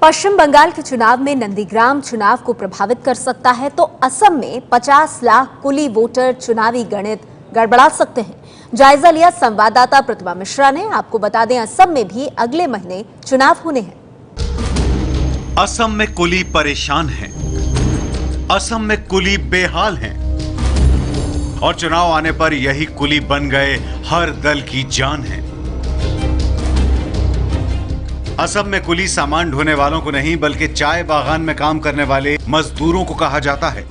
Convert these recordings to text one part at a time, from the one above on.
पश्चिम बंगाल के चुनाव में नंदीग्राम चुनाव को प्रभावित कर सकता है तो असम में 50 लाख कुली वोटर चुनावी गणित गड़बड़ा सकते हैं। जायजा लिया संवाददाता प्रतिमा मिश्रा ने। आपको बता दें, असम में भी अगले महीने चुनाव होने हैं। असम में कुली परेशान हैं, असम में कुली बेहाल हैं और चुनाव आने पर यही कुली बन गए हर दल की जान है। असम में कुली सामान ढोने वालों को नहीं बल्कि चाय बागान में काम करने वाले मजदूरों को कहा जाता है।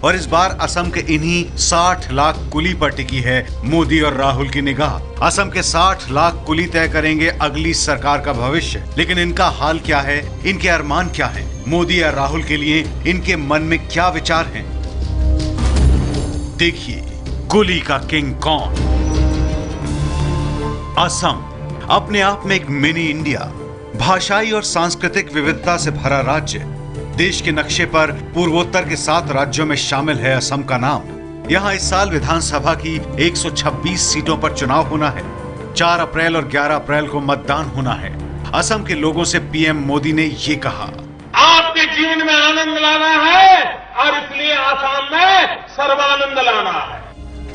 और इस बार असम के इन्हीं 60 लाख कुली पर टिकी है मोदी और राहुल की निगाह। असम के 60 लाख कुली तय करेंगे अगली सरकार का भविष्य। लेकिन इनका हाल क्या है, इनके अरमान क्या हैं? मोदी या राहुल के लिए इनके मन में क्या विचार हैं? देखिए, कुली का किंग कौन? असम अपने आप में एक मिनी इंडिया, भाषाई और सांस्कृतिक विविधता से भरा राज्य। देश के नक्शे पर पूर्वोत्तर के 7 राज्यों में शामिल है असम का नाम। यहाँ इस साल विधानसभा की 126 सीटों पर चुनाव होना है। 4 अप्रैल और 11 अप्रैल को मतदान होना है। असम के लोगों से पीएम मोदी ने ये कहा, आपके जीवन में आनंद लाना है और इसलिए असम में सर्वानंद लाना है।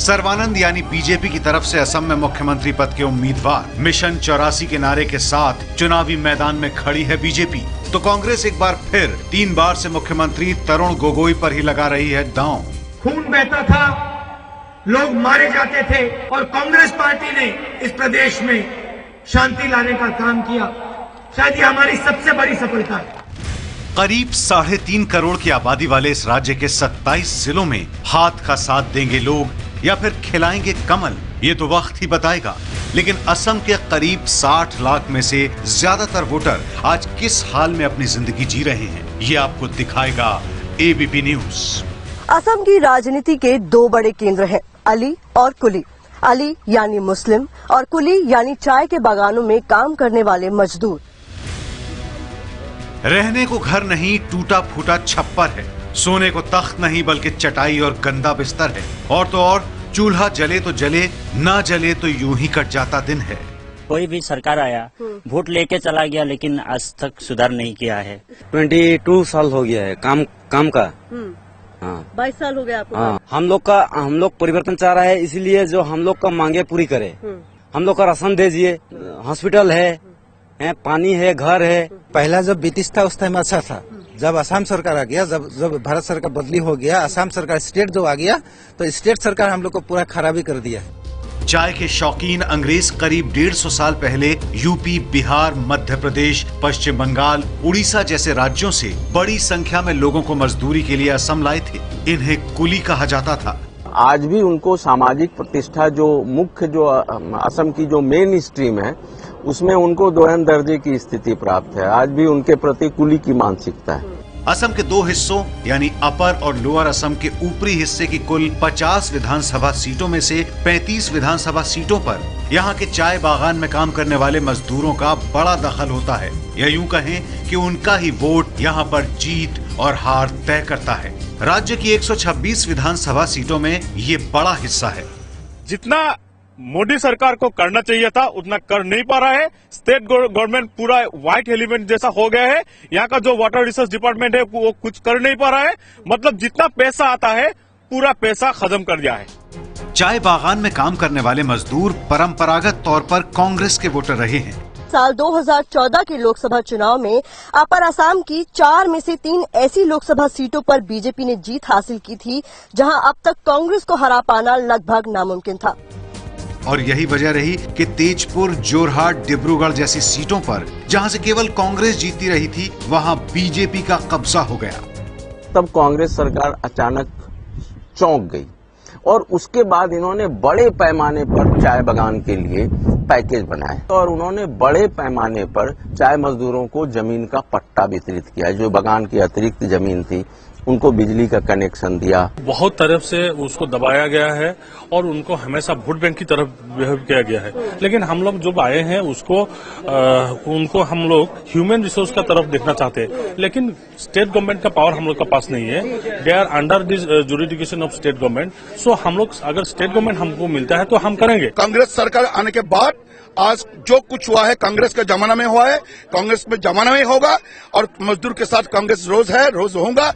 सर्वानंद यानी बीजेपी की तरफ से असम में मुख्यमंत्री पद के उम्मीदवार। मिशन 84 के नारे के साथ चुनावी मैदान में खड़ी है बीजेपी। तो कांग्रेस एक बार फिर 3 बार से मुख्यमंत्री तरुण गोगोई पर ही लगा रही है दांव। खून बहता था, लोग मारे जाते थे और कांग्रेस पार्टी ने इस प्रदेश में शांति लाने का काम किया। शायद ये हमारी सबसे बड़ी सफलता है। करीब 3.5 करोड़ की आबादी वाले इस राज्य के 27 जिलों में हाथ का साथ देंगे लोग या फिर खिलाएंगे कमल, ये तो वक्त ही बताएगा। लेकिन असम के करीब 60 लाख में से ज्यादातर वोटर आज किस हाल में अपनी जिंदगी जी रहे हैं, ये आपको दिखाएगा एबीपी न्यूज। असम की राजनीति के 2 बड़े केंद्र हैं, अली और कुली। अली यानी मुस्लिम और कुली यानी चाय के बागानों में काम करने वाले मजदूर। रहने को घर नहीं, टूटा फूटा छप्पर है। सोने को तख्त नहीं बल्कि चटाई और गंदा बिस्तर है। और तो और, चूल्हा जले तो जले, ना जले तो यूं ही कट जाता दिन है। कोई भी सरकार आया, वोट लेके चला गया, लेकिन आज तक सुधार नहीं किया है। 22 साल हो गया है काम का। हाँ, 22 साल हो गया आपको। हाँ, हम लोग परिवर्तन चाह रहा है, इसलिए जो हम लोग का मांगे पूरी करे। हम लोग का राशन दीजिए, हॉस्पिटल है, पानी है, घर है। पहला जब ब्रिटिश था उस टाइम अच्छा था। जब असम सरकार आ गया, जब भारत सरकार बदली हो गया, असम सरकार स्टेट जो आ गया, तो स्टेट सरकार हम लोग को पूरा खराबी कर दिया है। चाय के शौकीन अंग्रेज करीब 150 साल पहले यूपी, बिहार, मध्य प्रदेश, पश्चिम बंगाल, उड़ीसा जैसे राज्यों से बड़ी संख्या में लोगों को मजदूरी के लिए असम लाए थे। इन्हें कुली कहा जाता था। आज भी उनको सामाजिक प्रतिष्ठा, जो मुख्य जो असम की जो मेन स्ट्रीम है, उसमें उनको दोयम दर्जे की स्थिति प्राप्त है। आज भी उनके प्रति कुली की मानसिकता है। असम के 2 हिस्सों यानी अपर और लोअर असम के ऊपरी हिस्से की कुल 50 विधानसभा सीटों में से 35 विधानसभा सीटों पर यहाँ के चाय बागान में काम करने वाले मजदूरों का बड़ा दखल होता है। या यूं कहें कि उनका ही वोट यहाँ पर जीत और हार तय करता है। राज्य की 126 विधानसभा सीटों में ये बड़ा हिस्सा है। जितना मोदी सरकार को करना चाहिए था उतना कर नहीं पा रहा है। स्टेट गवर्नमेंट पूरा व्हाइट एलिमेंट जैसा हो गया है। यहाँ का जो वाटर रिसोर्स डिपार्टमेंट है वो कुछ कर नहीं पा रहा है। मतलब जितना पैसा आता है पूरा पैसा खत्म कर दिया है। चाय बागान में काम करने वाले मजदूर परंपरागत तौर पर कांग्रेस के वोटर रहे हैं। साल 2014 के लोकसभा चुनाव में अपर असम की 4 में से 3 ऐसी लोकसभा सीटों पर बीजेपी ने जीत हासिल की थी, जहां अब तक कांग्रेस को हरा पाना लगभग नामुमकिन था। और यही वजह रही कि तेजपुर, जोरहाट, डिब्रूगढ़ जैसी सीटों पर जहां से केवल कांग्रेस जीतती रही थी, वहां बीजेपी का कब्जा हो गया। तब कांग्रेस सरकार अचानक चौंक गई और उसके बाद इन्होंने बड़े पैमाने पर चाय बागान के लिए पैकेज बनाए और उन्होंने बड़े पैमाने पर चाय मजदूरों को जमीन का पट्टा वितरित किया। जो बागान की अतिरिक्त जमीन थी उनको बिजली का कनेक्शन दिया। बहुत तरफ से उसको दबाया गया है और उनको हमेशा वोट बैंक की तरफ बिहेव किया गया है। लेकिन हम लोग जब आए हैं उनको हम लोग ह्यूमन रिसोर्स का तरफ देखना चाहते हैं। लेकिन स्टेट गवर्नमेंट का पावर हम लोग का पास नहीं है। They are under this jurisdiction of state government. So हम लोग अगर स्टेट गवर्नमेंट हमको मिलता है तो हम करेंगे। कांग्रेस सरकार आने के बाद आज जो कुछ हुआ है कांग्रेस के जमाना में हुआ है, कांग्रेस में जमाना में होगा और मजदूर के साथ कांग्रेस रोज है, रोज होगा।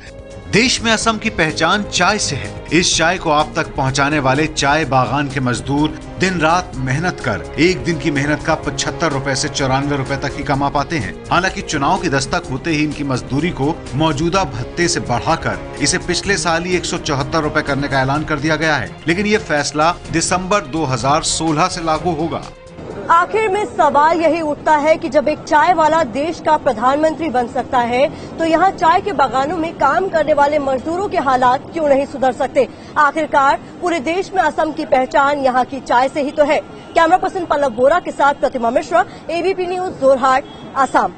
देश में असम की पहचान चाय से है। इस चाय को आप तक पहुंचाने वाले चाय बागान के मजदूर दिन रात मेहनत कर एक दिन की मेहनत का 75 रुपए से 94 रुपए तक ही कमा पाते हैं। हालांकि चुनाव की दस्तक होते ही इनकी मजदूरी को मौजूदा भत्ते से बढ़ाकर इसे पिछले साल ही 174 रुपए करने का ऐलान कर दिया गया है, लेकिन ये फैसला दिसंबर 2016 से लागू होगा। आखिर में सवाल यही उठता है कि जब एक चाय वाला देश का प्रधानमंत्री बन सकता है तो यहाँ चाय के बागानों में काम करने वाले मजदूरों के हालात क्यों नहीं सुधर सकते। आखिरकार पूरे देश में असम की पहचान यहाँ की चाय से ही तो है। कैमरा पर्सन पल्लव बोरा के साथ प्रतिमा मिश्रा, एबीपी न्यूज, जोरहाट, असम।